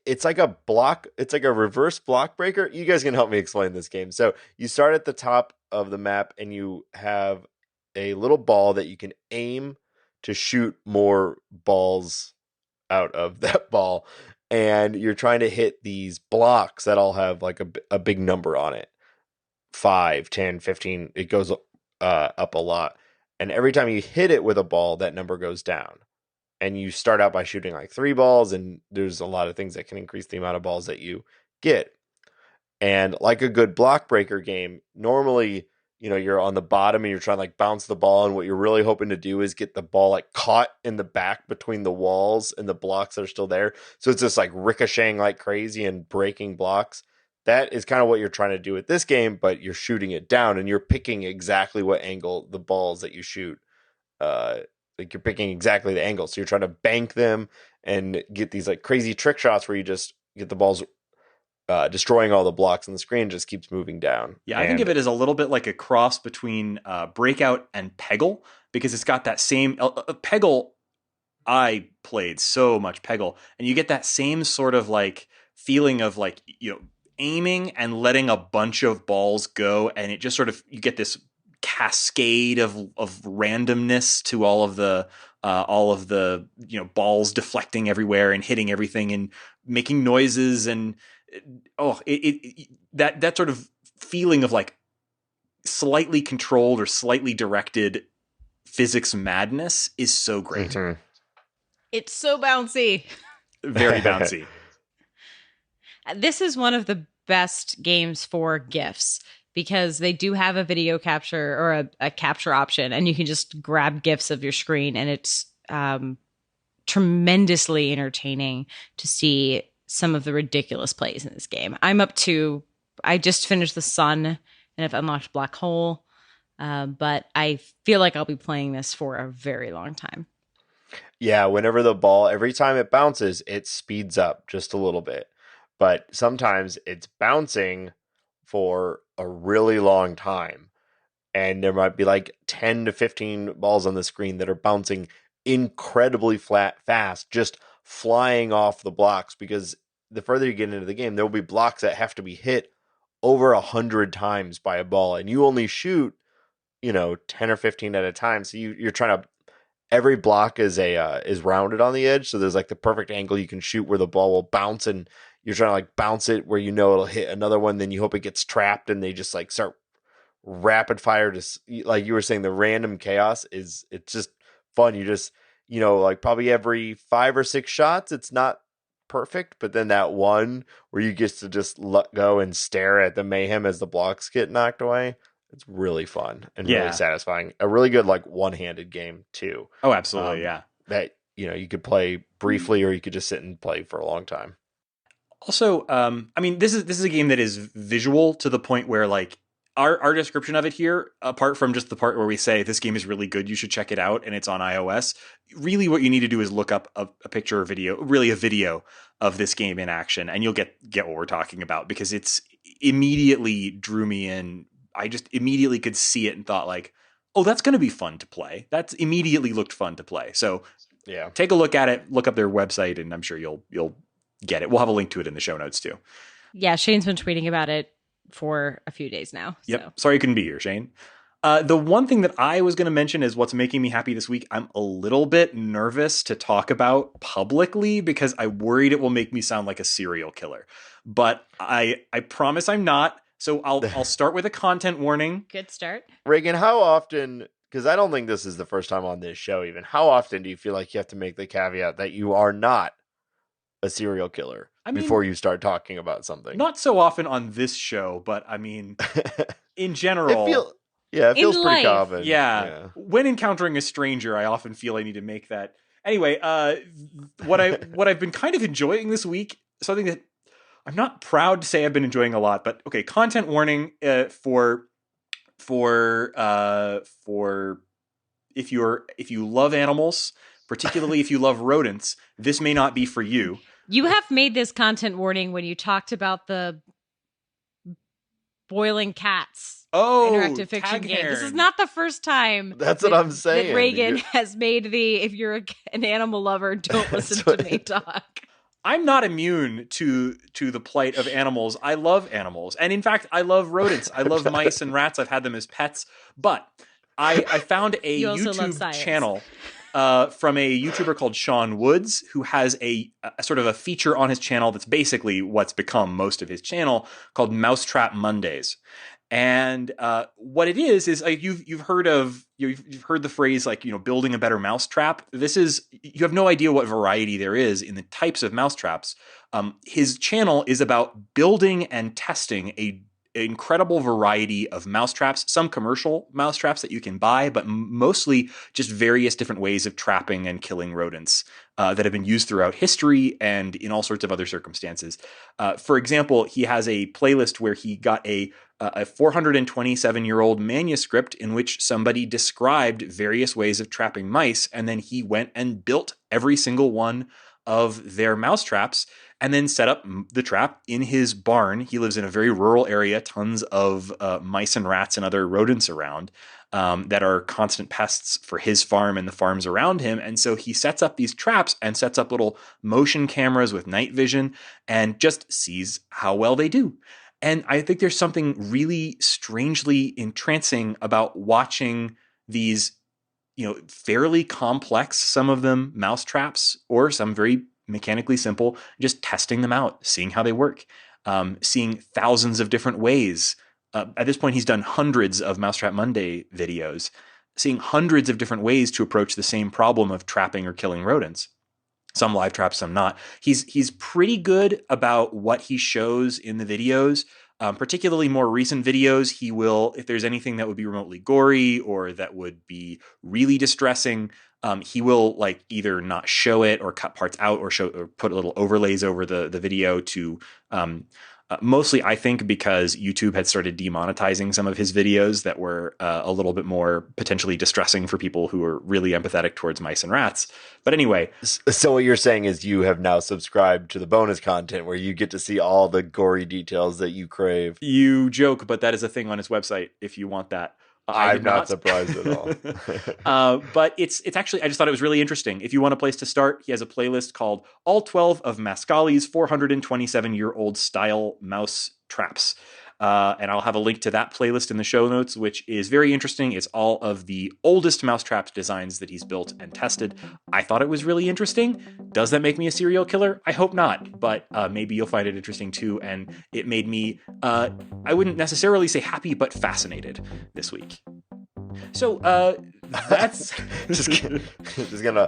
it's like a block. It's like a reverse block breaker. You guys can help me explain this game. So you start at the top of the map, and you have a little ball that you can aim to shoot more balls out of that ball, and you're trying to hit these blocks that all have like a big number on it. 5, 10, 15. It goes up a lot, and every time you hit it with a ball, that number goes down. And you start out by shooting like 3 balls, and there's a lot of things that can increase the amount of balls that you get. And like a good block breaker game, normally, you're on the bottom and you're trying to like bounce the ball, and what you're really hoping to do is get the ball like caught in the back between the walls and the blocks that are still there. So it's just like ricocheting like crazy and breaking blocks. That is kind of what you're trying to do with this game, but you're shooting it down, and you're picking exactly what angle the balls that you shoot. Like you're picking exactly the angle. So you're trying to bank them and get these like crazy trick shots where you just get the balls destroying all the blocks, and the screen just keeps moving down. Yeah, I think of it as a little bit like a cross between Breakout and Peggle, because it's got that same Peggle. I played so much Peggle, and you get that same sort of like feeling of like aiming and letting a bunch of balls go, and it just sort of you get this cascade of randomness to all of the balls deflecting everywhere and hitting everything and making noises, and that sort of feeling of like slightly controlled or slightly directed physics madness is so great. Mm-hmm. It's so bouncy. Very bouncy. This is one of the best games for GIFs, because they do have a video capture or a capture option, and you can just grab GIFs of your screen, and it's tremendously entertaining to see some of the ridiculous plays in this game. I just finished The Sun and have unlocked Black Hole, but I feel like I'll be playing this for a very long time. Yeah, every time it bounces, it speeds up just a little bit. But sometimes it's bouncing for a really long time, and there might be like 10 to 15 balls on the screen that are bouncing incredibly fast, just flying off the blocks, because the further you get into the game, there will be blocks that have to be hit over 100 times by a ball, and you only shoot 10 or 15 at a time. So you're trying to, every block is rounded on the edge, so there's like the perfect angle you can shoot where the ball will bounce, and you're trying to like bounce it where it'll hit another one, then you hope it gets trapped, and they just like start rapid fire. Just like you were saying, the random chaos it's just fun. You just like probably every 5 or 6 shots, it's not perfect, but then that one where you get to just let go and stare at the mayhem as the blocks get knocked away, it's really fun and really satisfying. A really good like one-handed game too. Oh, absolutely. Yeah, that you could play briefly, or you could just sit and play for a long time. Also, I mean, this is a game that is visual to the point where like our description of it here, apart from just the part where we say this game is really good, you should check it out, and it's on iOS. Really, what you need to do is look up a picture or video, really a video of this game in action, and you'll get what we're talking about, because it's immediately drew me in. I just immediately could see it and thought like, oh, that's going to be fun to play. That's immediately looked fun to play. So yeah, take a look at it, look up their website, and I'm sure you'll get it. We'll have a link to it in the show notes too. Yeah, Shane's been tweeting about it for a few days now. Yep. So. Sorry you couldn't be here, Shane. The one thing that I was going to mention is what's making me happy this week. I'm a little bit nervous to talk about publicly because I worried it will make me sound like a serial killer. But I promise I'm not. So I'll start with a content warning. Good start. Reagan, how often, because I don't think this is the first time on this show even, how often do you feel like you have to make the caveat that you are not a serial killer? I mean, before you start talking about something. not so often on this show, but I mean, in general, it feels In pretty life. common. yeah. When encountering a stranger, I often feel I need to make that. Anyway, what I've been kind of enjoying this week, something that I'm not proud to say I've been enjoying a lot, but okay, content warning for if you love animals, particularly if you love rodents, this may not be for you. You have made this content warning when you talked about the boiling cats interactive fiction game. This is not the first time. That's what I'm saying. That Reagan has made if you're an animal lover, don't listen to me talk. I'm not immune to the plight of animals. I love animals. And in fact, I love rodents. I love mice and rats. I've had them as pets. But I found a YouTube channel from a YouTuber called Sean Woods, who has a sort of a feature on his channel that's basically what's become most of his channel, called Mousetrap Mondays. And what it is like you've heard the phrase, like, building a better mousetrap. You have no idea what variety there is in the types of mousetraps. His channel is about building and testing an incredible variety of mousetraps, some commercial mousetraps that you can buy, but mostly just various different ways of trapping and killing rodents that have been used throughout history and in all sorts of other circumstances. For example, he has a playlist where he got a 427-year-old manuscript in which somebody described various ways of trapping mice, and then he went and built every single one of their mousetraps and then set up the trap in his barn. He lives in a very rural area, tons of mice and rats and other rodents around that are constant pests for his farm and the farms around him. And so he sets up these traps and sets up little motion cameras with night vision and just sees how well they do. And I think there's something really strangely entrancing about watching these, fairly complex, some of them mousetraps, or some very mechanically simple, just testing them out, seeing how they work, seeing thousands of different ways. At this point, he's done hundreds of Mousetrap Monday videos, seeing hundreds of different ways to approach the same problem of trapping or killing rodents. Some live traps, some not. He's pretty good about what he shows in the videos. Particularly more recent videos, he will, if there's anything that would be remotely gory or that would be really distressing, he will either not show it or cut parts out or put little overlays over the video to mostly, I think, because YouTube had started demonetizing some of his videos that were a little bit more potentially distressing for people who are really empathetic towards mice and rats. But anyway. So what you're saying is you have now subscribed to the bonus content where you get to see all the gory details that you crave. You joke, but that is a thing on his website if you want that. I'm not surprised at all. But it's actually, I just thought it was really interesting. If you want a place to start, he has a playlist called All 12 of Mascali's 427-year-old style mouse traps. And I'll have a link to that playlist in the show notes, which is very interesting. It's all of the oldest mousetrap designs that he's built and tested. I thought it was really interesting. Does that make me a serial killer? I hope not, but maybe you'll find it interesting too. And it made me, I wouldn't necessarily say happy, but fascinated this week. So that's just gonna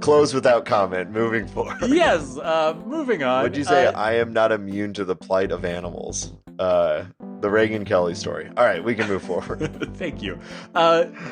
close without comment. Moving forward. Yes. Moving on. Would you say I am not immune to the plight of animals? The Reagan Kelly story. All right, we can move forward. Thank you.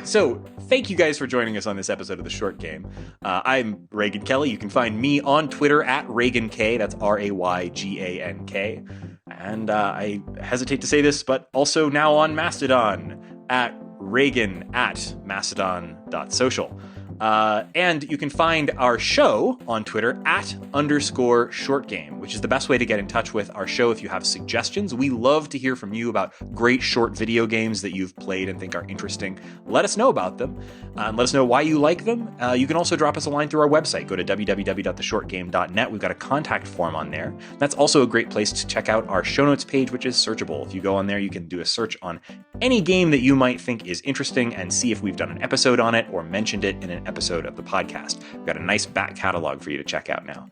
So thank you guys for joining us on this episode of The Short Game. I'm Reagan Kelly. You can find me on Twitter at ReaganK. That's RayGank. And I hesitate to say this, but also now on Mastodon at Reagan at Mastodon.social. And you can find our show on Twitter at _shortgame, which is the best way to get in touch with our show if you have suggestions. We love to hear from you about great short video games that you've played and think are interesting. Let us know about them and let us know why you like them. You can also drop us a line through our website. Go to www.theshortgame.net. We've got a contact form on there. That's also a great place to check out our show notes page, which is searchable. If you go on there, you can do a search on any game that you might think is interesting and see if we've done an episode on it or mentioned it in an episode of the podcast. We've got a nice back catalog for you to check out now.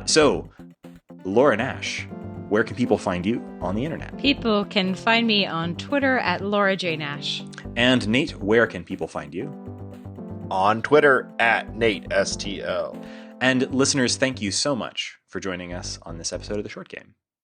So, Laura Nash, where can people find you on the internet? People can find me on Twitter at Laura J. Nash. And Nate, where can people find you? On Twitter at Nate STL. And listeners, thank you so much for joining us on this episode of The Short Game.